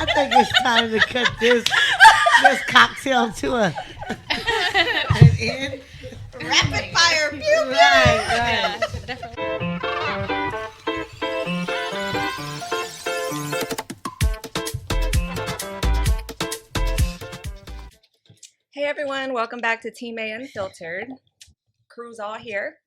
I think it's time to cut this cocktail to an end. Rapid fire. Pew, pew. Right. Definitely. Hey everyone, welcome back to Team A Unfiltered. Crew's all here.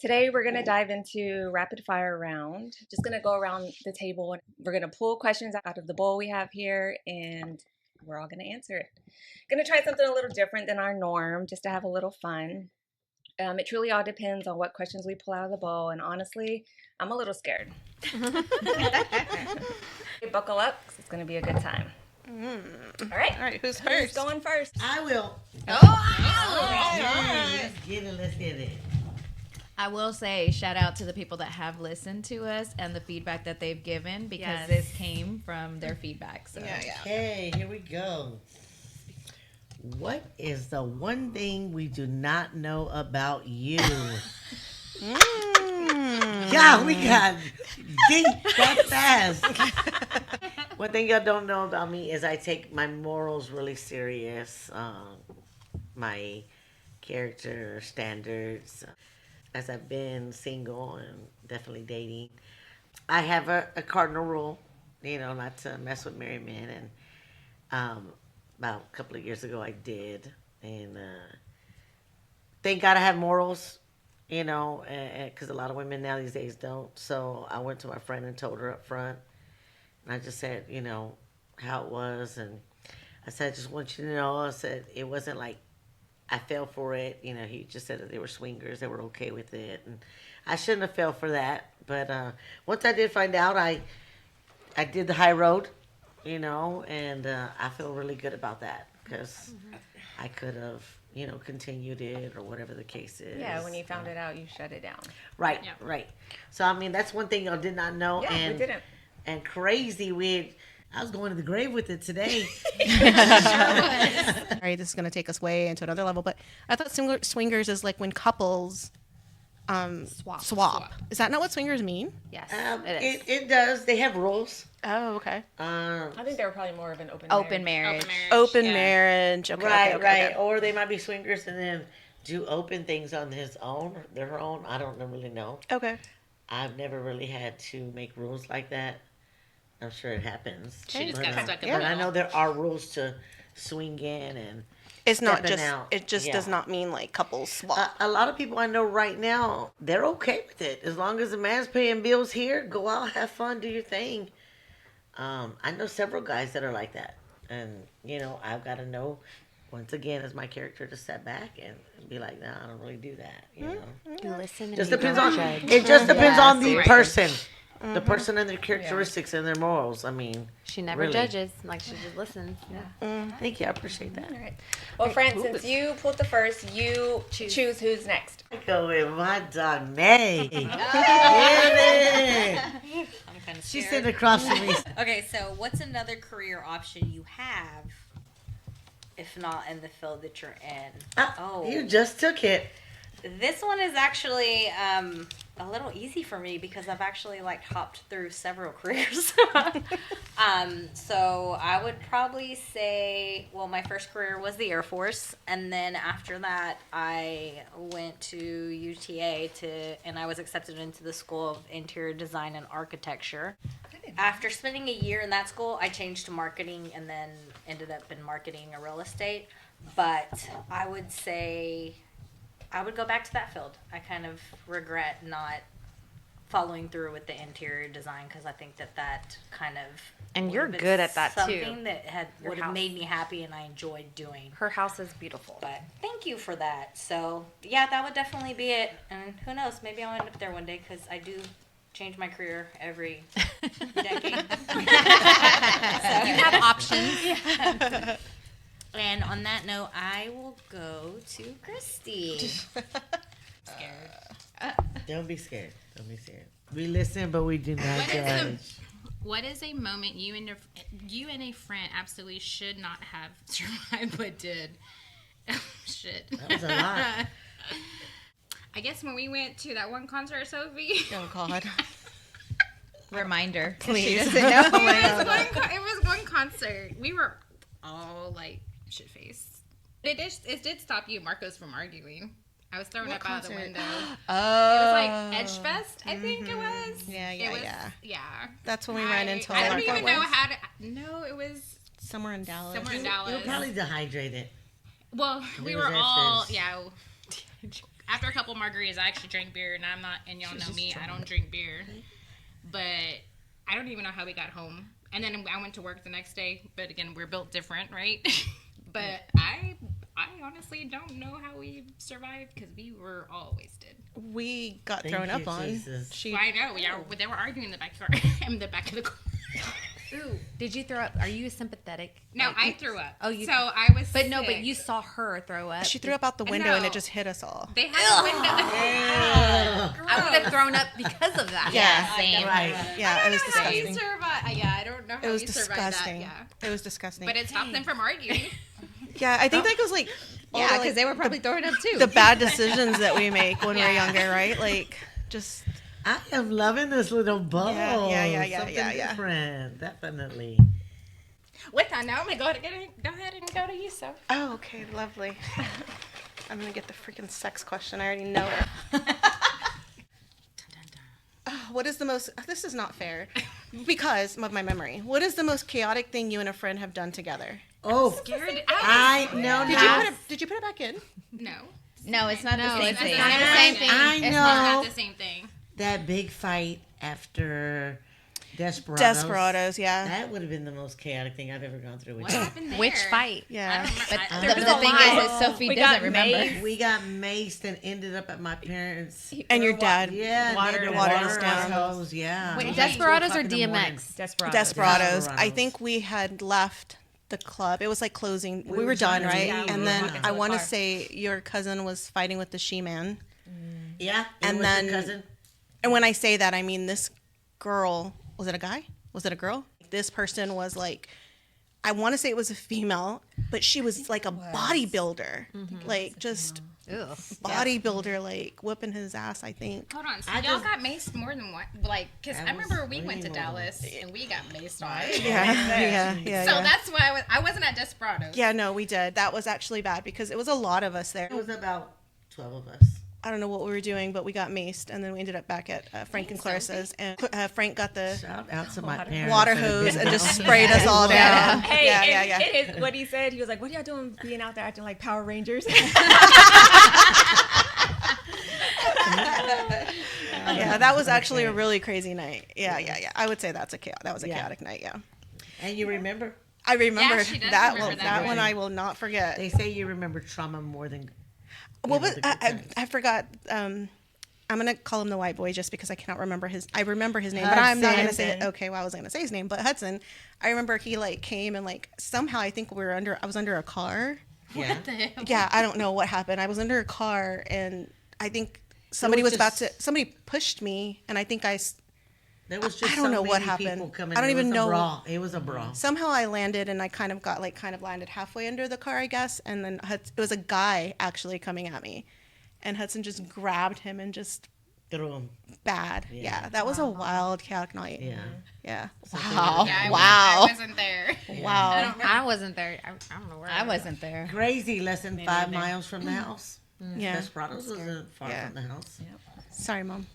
Today we're going to dive into rapid fire round. Just going to go around the table and we're going to pull questions out of the bowl we have here and we're all going to answer it. Going to try something a little different than our norm just to have a little fun. It truly all depends on what questions we pull out of the bowl, and honestly, I'm a little scared. Buckle up, 'cause it's going to be a good time. All right, Who's who's first? going first? I will. Oh! Let's get it. I will say shout out to the people that have listened to us and the feedback that they've given because this came from their feedback. So. Yeah. Okay, here we go. What is the one thing we do not know about you? Yeah, we got deep that fast. One thing y'all don't know about me is I take my morals really serious. My character standards. As I've been single and definitely dating, I have a cardinal rule, not to mess with married men. And about a couple of years ago, I did. And thank God I have morals, because a lot of women now these days don't. So I went to my friend and told her up front. And I just said, how it was. And I said, I just want you to know, I said, it wasn't like I fell for it. He just said that they were swingers. They were okay with it. And I shouldn't have fell for that. But once I did find out, I did the high road, and I feel really good about that because I could have, continued it or whatever the case is. Yeah, when you found it out, you shut it down. Right, right. So, that's one thing y'all did not know. Yeah, and we didn't. And crazy, I was going to the grave with it today. All right, this is going to take us way into another level, but I thought swingers is like when couples swap. Is that not what swingers mean? Yes, it does. They have rules. Oh, okay. I think they were probably more of an open marriage. Open marriage. Okay, Right, okay. right. Or they might be swingers and then do open things on their own. I don't really know. Okay. I've never really had to make rules like that. I'm sure it happens. She just got stuck in But the I middle. know there are rules to swing in and It's not stepping just. out. It just does not mean like couples swap. A lot of people I know right now, they're okay with it. As long as the man's paying bills here, go out, have fun, do your thing. I know several guys that are like that. And, I've got to know, once again, as my character to step back and be like, no, I don't really do that. Listen. Just and depends don't on judge. it. Just depends on the Right. person, the person and their characteristics and their morals. I mean, She never really. judges. Like she just listens. Thank you. I appreciate that. All right. Well, Fran, since you pulled the first, you choose who's next. I go with my dog May. Get it. I'm kind of She's scared. sitting across from me. Okay, so what's another career option you have, if not in the field that you're in? You just took it. This one is actually a little easy for me because I've actually hopped through several careers. So I would probably say, well, my first career was the Air Force, and then after that, I went to UTA and I was accepted into the School of Interior Design and Architecture. After spending a year in that school, I changed to marketing and then ended up in marketing and real estate. But I would say I would go back to that field. I kind of regret not following through with the interior design because I think that kind of And you're would have been good at that, too. something that Your would have house. made me happy and I enjoyed doing. Her house is beautiful. But thank you for that. So yeah, that would definitely be it. And who knows? Maybe I'll end up there one day because I do change my career every decade. You have options. Yeah. And on that note, I will go to Christy. Scared. Don't be scared. Don't be scared. We listen, but we do not judge. What is a moment you and a friend absolutely should not have survived but did? Oh, shit. That was a lot. I guess when we went to that one concert, Sophie. Oh God. Reminder. Please. She doesn't know. It was one concert concert, we were all like shit faced. It did stop you, Marcos, from arguing. I was thrown up out of the window. Oh. It was like Edge Fest, I think it was. Yeah, It was, yeah. yeah. That's when we ran into I all don't our even know problems. how to. No, it was Somewhere in Dallas. somewhere in You were Dallas. probably dehydrated. Well, we It were was Edge all Fest. yeah. After a couple margaritas, I actually drank beer, and I'm not. And y'all know me, I don't drink beer. But I don't even know how we got home. And then I went to work the next day. But again, we're built different, right? But I honestly don't know how we survived because we were all wasted. We got Thank thrown you, up on. Jesus. She Well, I know. Yeah, they were arguing in the backyard. In the back of the car. Ooh, did you throw up? Are you sympathetic? No, Like, I threw up. Oh, you. So I was. But no, but sick. you saw her throw up. threw up out the window and No. it just hit us all. They had a window. I would have thrown up because of that. Yeah. Same. Right. Yeah, it was How you disgusting. survive? Yeah, I don't know how It was you survived disgusting. that. Yeah, It was disgusting. but it stopped them from arguing. Yeah, I think that goes like all Yeah, the, because like, they were probably throwing up too. the bad decisions that we make when we're younger, right? Like just I am loving this little bubble. Yeah. Something different. Definitely. With that, now I'm gonna go ahead and go to you, so. oh, okay, lovely. I'm gonna get the freaking sex question. I already know it. What is the most? This is not fair, because of my memory. What is the most chaotic thing you and a friend have done together? Oh, Scared. I know Did now. you put it back in? No. No, it's not the same It's thing. not the same thing. I It's know not the same thing. that big fight after Desperados. Desperados, yeah. That would have been the most chaotic thing I've ever gone through with What you. happened there? Which fight? Yeah. But There the was a thing lot. is that Sophie doesn't remember. We got maced and ended up at my parents. And your dad. Yeah, Water- they had to water water us our down. hose, yeah. Wait, Like Desperados 2 or o'clock in the morning. DMX? Desperados. Desperados. I Desperados. think we had left the club. It was like closing. We were were done, done, right? yeah, we And were then done. I want to Car. say your cousin was fighting with the she-man. Yeah, And was then- your cousin. And when I say that, I mean this girl. Was it a guy? Was it a girl? This person was like, I want to say it was a female, but she was like a bodybuilder, like just Ugh. bodybuilder, like whipping his ass. I think. Hold on. So I y'all just- got maced more than one? Like, because That I remember was we went to way more. Dallas and we got maced on. Yeah. So that's why I wasn't at Desperados. Yeah, no, we did. That was actually bad because it was a lot of us there. It was about 12 of us. I don't know what we were doing, but we got maced, and then we ended up back at Frank and Clarissa's, and Frank got the Shout out to my parents. water that have hose been and just down sprayed us all down. Hey, Yeah. and what he said, he was like, "What are y'all doing, being out there acting like Power Rangers?" Yeah, that was actually a really crazy night. Yeah. I would say that was a Yeah. chaotic night. Yeah, And you remember? I remembered she does that remember one. that That one. one I will not forget. They say you remember trauma more than. What was the good times. I forgot. I'm gonna call him the white boy just because I cannot remember his. I remember his name, but I'm not gonna say it. Hudson. Okay, well, I was gonna say his name, but Hudson. I remember he like came and like somehow I think I was under a car. Yeah. Yeah, I don't know what happened. I was under a car and I think somebody was about to. Somebody pushed me and I think There was just I don't know so what many happened. people coming. I don't It even was a know. brawl. It was a brawl. somehow I landed and I kind of landed halfway under the car, I guess, and then it was a guy actually coming at me, and Hudson just grabbed him and just Through 'em. bad. Yeah, that was a wild, chaotic night. Yeah. Yeah. Wow. Yeah, Wow. I wasn't there. Wow. I wasn't there. I don't know where I wasn't there. Crazy. Less than 5 miles from the house. Yeah. Desperados wasn't far Yeah. from the house. Sorry, Mom.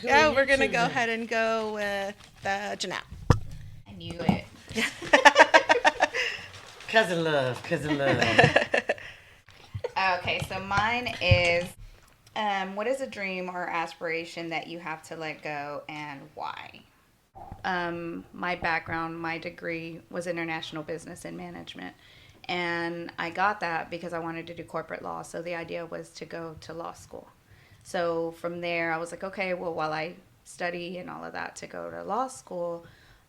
Yeah, we're gonna go ahead and go with Jeanette. I knew it. Cousin love. Cousin love. Okay, so mine is what is a dream or aspiration that you have to let go and why? My background, my degree was international business and management. And I got that because I wanted to do corporate law. So the idea was to go to law school. So from there, I was like, okay, well, while I study and all of that to go to law school,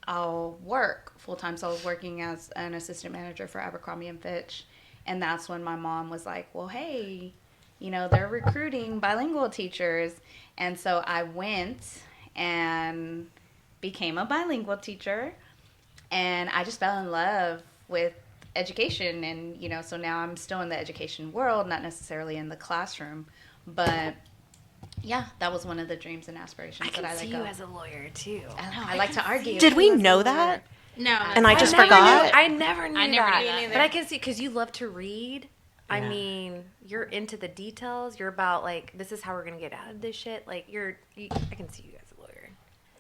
I'll work full time. So I was working as an assistant manager for Abercrombie and Fitch. And that's when my mom was like, well, hey, they're recruiting bilingual teachers. And so I went and became a bilingual teacher. And I just fell in love with education. And, so now I'm still in the education world, not necessarily in the classroom. But Yeah, that was one of the dreams and aspirations that I let go. as a lawyer too. I like to argue. Did we know that? No. And I just forgot. I never knew I never that. knew that. But I can see because you love to read. I Yeah. mean, you're into the details. You're about like this is how we're gonna get out of this shit. Like I can see you as a lawyer.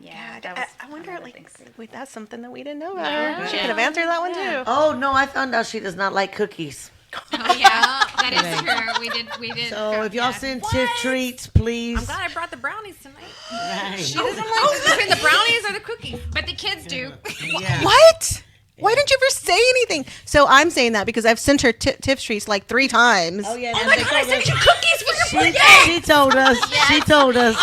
Yeah, that was I wonder, one of the like, things. wait, that's something that we didn't know about her. She could have answered that one too. Oh no, I found out she does not like cookies. Oh yeah, that is true. We did. So if y'all send Tiff treats, please. I'm glad I brought the brownies tonight. Right. Between the brownies or the cookies. But the kids do. Yeah. What? Why didn't you ever say anything? So I'm saying that because I've sent her tips treats like 3 times. Oh yeah. Oh my god, I sent you cookies for your She told us. She told us.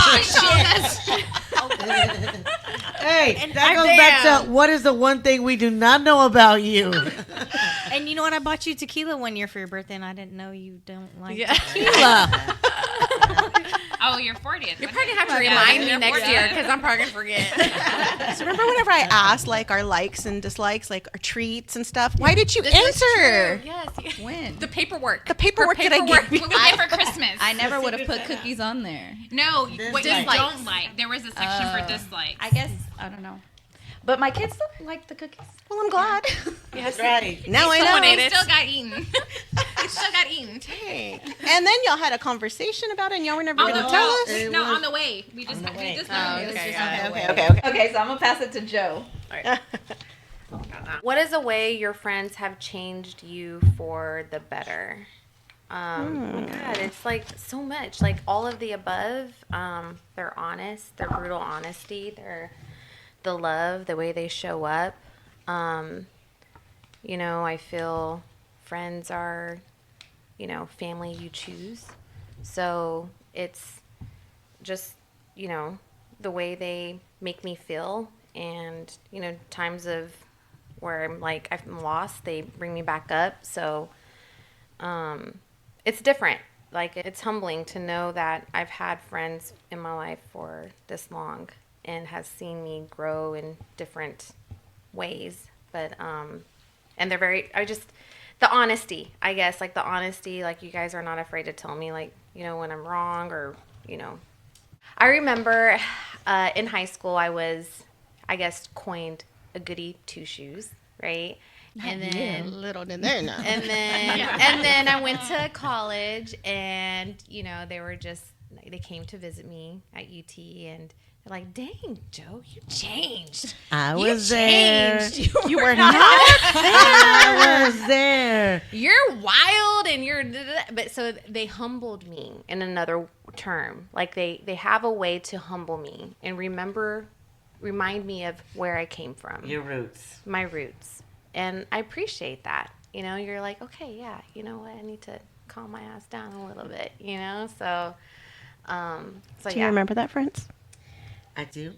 Hey, that goes back to what is the one thing we do not know about you? And you know what? I bought you tequila one year for your birthday, and I didn't know you don't like Yeah. tequila. Oh, you're 40th. You're probably gonna have to remind me next year because I'm probably gonna forget. So remember whenever I asked like our likes and dislikes, like our treats and stuff? Why did you This is answer? true. Yes. When? The paperwork. The paperwork that I gave you. What we get for Christmas? I never would have put cookies on there. No, what you Dislikes. don't like. There was a section for dislikes. I guess I don't know. But my kids don't like the cookies. Well, I'm glad. That's right. Now I know. They still got eaten. They still got eaten. Hey. And then y'all had a conversation about it, and y'all were never going to tell us. It No, was- on the way. We just the way. just Okay, so I'm gonna pass it to Joe. What is a way your friends have changed you for the better? Oh my God, it's like so much. Like all of the above. They're honest. Their brutal honesty. The love, the way they show up. I feel friends are, family you choose. So it's just, the way they make me feel. And, times of where I'm like, I'm lost, they bring me back up. So it's different. Like, it's humbling to know that I've had friends in my life for this long and has seen me grow in different ways. But, and they're the honesty, I guess, like the honesty, like you guys are not afraid to tell me, like, when I'm wrong or, I remember in high school, I was, I guess, coined a goody two-shoes, right? And then Little did they know. and then I went to college, and they came to visit me at UT, and they're like, "Dang, Joe, you changed. I You was there. changed. You were not. I was there. You're wild, and you're." But so they humbled me in another term. Like they have a way to humble me and remind me of where I came from, Your roots. my roots, and I appreciate that. You're like, okay, yeah, you know what? I need to calm my ass down a little bit. So. So Do you yeah. remember that, friends? I do.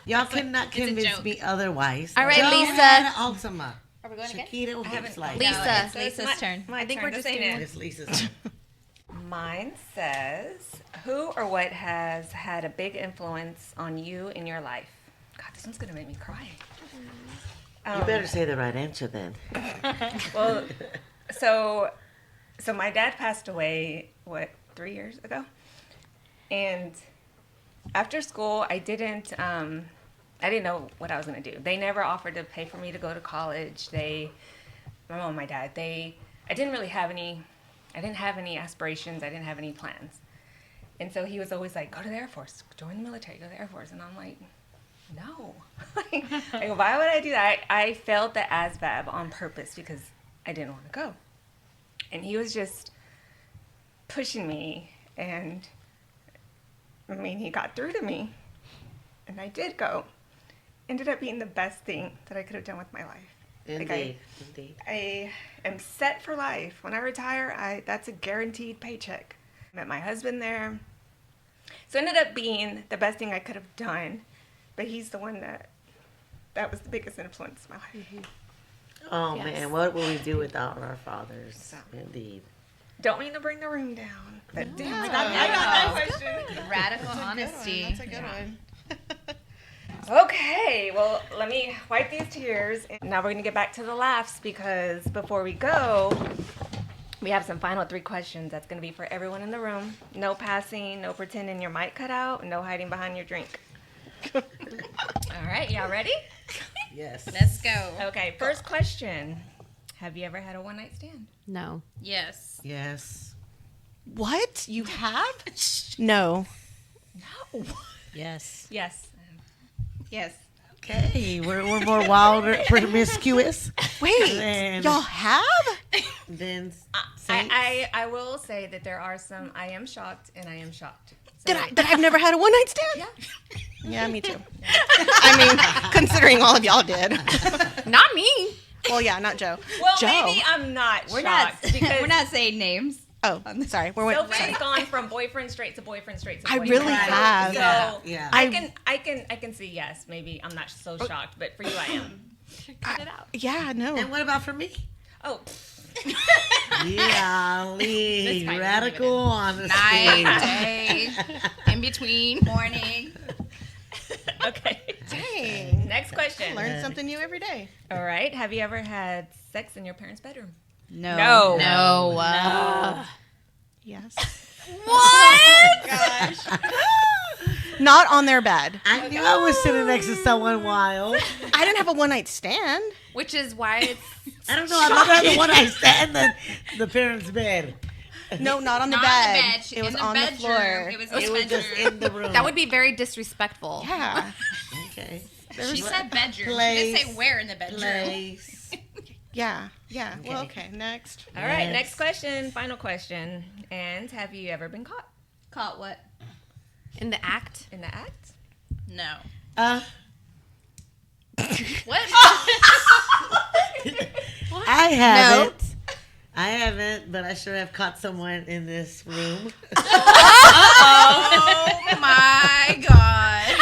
Y'all cannot convince joke. me otherwise. All right, Joe Lisa. had Ultima. Are we going again? Shakita Hips like. Lisa. It's Lisa's turn. I think we're just doing It's Lisa's. Mine says, who or what has had a big influence on you in your life? God, this one's gonna make me cry. You better say the right answer then. Well, so my dad passed away, 3 years ago? And after school, I didn't know what I was gonna do. They never offered to pay for me to go to college. My mom and my dad, I didn't have any aspirations. I didn't have any plans. And so he was always like, go to the Air Force, join the military, go to the Air Force. And I'm like, no. Like, why would I do that? I failed the ASVAB on purpose because I didn't want to go. And he was just pushing me, and he got through to me. And I did go. Ended up being the best thing that I could have done with my life. Indeed. I am set for life. When I retire, that's a guaranteed paycheck. Met my husband there. So it ended up being the best thing I could have done. But he's the one that was the biggest influence in my life. Oh Yes. man, what would we do without our fathers? Indeed. Don't mean to bring the room down. But I got that question. Radical honesty. That's a good one. Okay, well, let me wipe these tears. And now we're going to get back to the laughs, because before we go, We have some final 3 questions. That's going to be for everyone in the room. No passing, no pretending your mic cut out, no hiding behind your drink. All right, y'all ready? Yes. Let's go. Okay, first question. Have you ever had a one-night stand? No. Yes. Yes. What? You have? No. No. Yes. Yes. Yes. Okay, we're more wild or promiscuous. Wait, than- y'all have? than I will say that there are some. I am shocked, and I am shocked. So, That I've never had a one night stand? Yeah, me too. I mean, considering all of y'all did. Not me. Well, yeah, not Joe. well, Joe. maybe I'm not shocked because We're not saying names. Oh, sorry. We're Sophie's gone from boyfriend straight to boyfriend straight to I boyfriend. really Right. have. So Yeah. I can see yes. Maybe I'm not so shocked, but for you I am. Cut it out. Yeah, no. And what about for me? Oh, Yeah, This fight radical honesty. Night, day, in between. Morning. okay. Dang. Next question. Learn something new every day. All right. Have you ever had sex in your parents' bedroom? No. No. Yes. What? Gosh. Not on their bed. I knew I was sitting next to someone wild. I didn't have a one night stand. Which is why it's I don't know. I'd rather have the one I stand than the parents' bed. No, not on the Not bed. on the bed. It was in the on the bedroom. floor. It was, It was just in the room. that would be very disrespectful. Yeah. Okay. She said bedroom. She didn't Place. say where in the bedroom. Place. Yeah. Yeah. Well, okay. Next. All right. Next. Next question. Final question. And have you ever been caught Caught what? In the act. in the act? No. What? I haven't. I haven't, but I sure have caught someone in this room. Oh my god.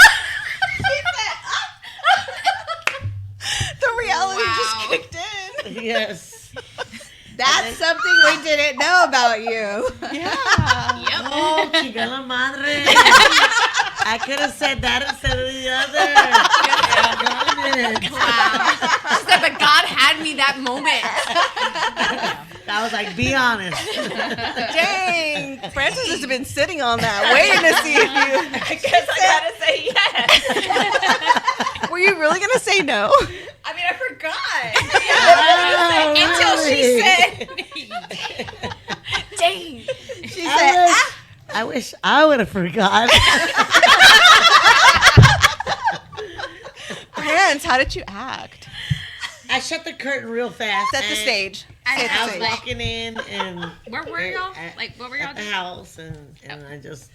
The reality Wow. just kicked in. Yes. That's something we didn't know about you. Yeah. Yep. Oh, chica la madre. I could have said that instead of the other. Wow. She said, but God had me that moment. I was like, be honest. Dang. Francis has been sitting on that, waiting to see if you. I guess I gotta say yes. Were you really going to say no? I mean, I forgot. Until she said. Dang. She I wish I would have forgot. Hans, how did you act? I shut the curtain real fast. Set the and stage. I- Set I the was stage. walking in and Where were y'all? at- Like, what were y'all at the doing? house and I just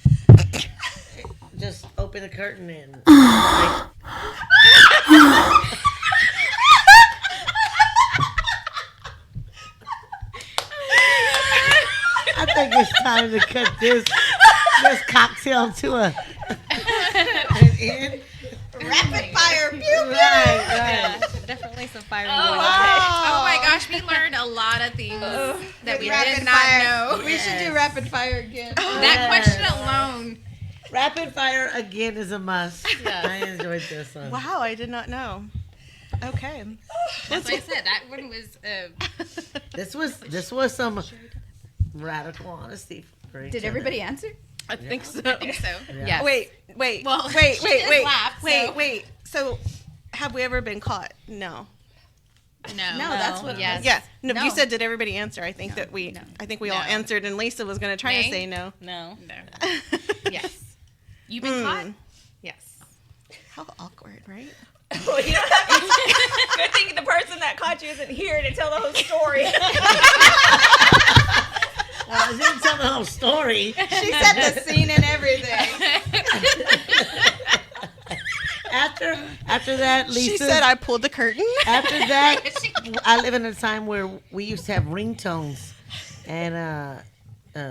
opened the curtain and like, I think it's time to cut this cocktail to an end. Rapid fire. Pew, Right. Definitely some fire. Oh my gosh, we learned a lot of things that we rapid did not fire. know. We should do rapid fire again. That question alone. Rapid fire again is a must. I enjoyed this one. Wow, I did not know. Okay. That's what I said. That one was. This was some radical honesty. For each Did other. everybody answer? I think so. I think so. Yeah. Yes. Wait. Well, wait. she just laughed, so- Wait. So, have we ever been caught? No. No. No, that's what. Yes. Yeah. No, No. you said did everybody answer? I think that we. No. I think we all No. answered, and Lisa was going to try to Nay? say no. No. No. Yes. You've been caught? Yes. How awkward, right? Well, you don't have to. Good thing the person that caught you isn't here to tell the whole story. Well, I didn't tell the whole story. She set the scene and everything. After that, Lisa. She said I pulled the curtain. After that, I live in a time where we used to have ringtones, and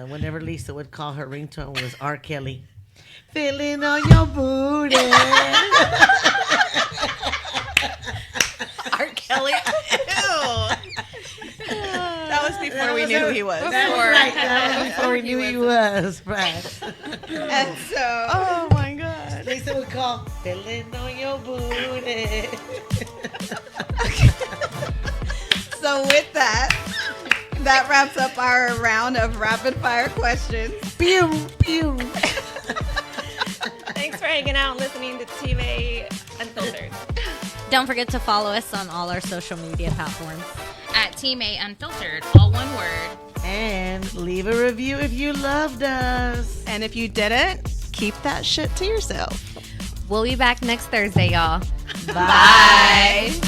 whenever Lisa would call, her ringtone was R. Kelly. Feeling on your booty. R. Kelly. That was before we knew who he was. That was right. That was before we knew he was. Right. And so, Oh my god. Lisa would call, feeling on your booty. so with that, That wraps up our round of rapid fire questions. Pew, pew. Thanks for hanging out and listening to Team A Unfiltered. Don't forget to follow us on all our social media platforms. At Team A Unfiltered, all one word. And leave a review if you loved us. And if you didn't, keep that shit to yourself. We'll be back next Thursday, y'all. Bye.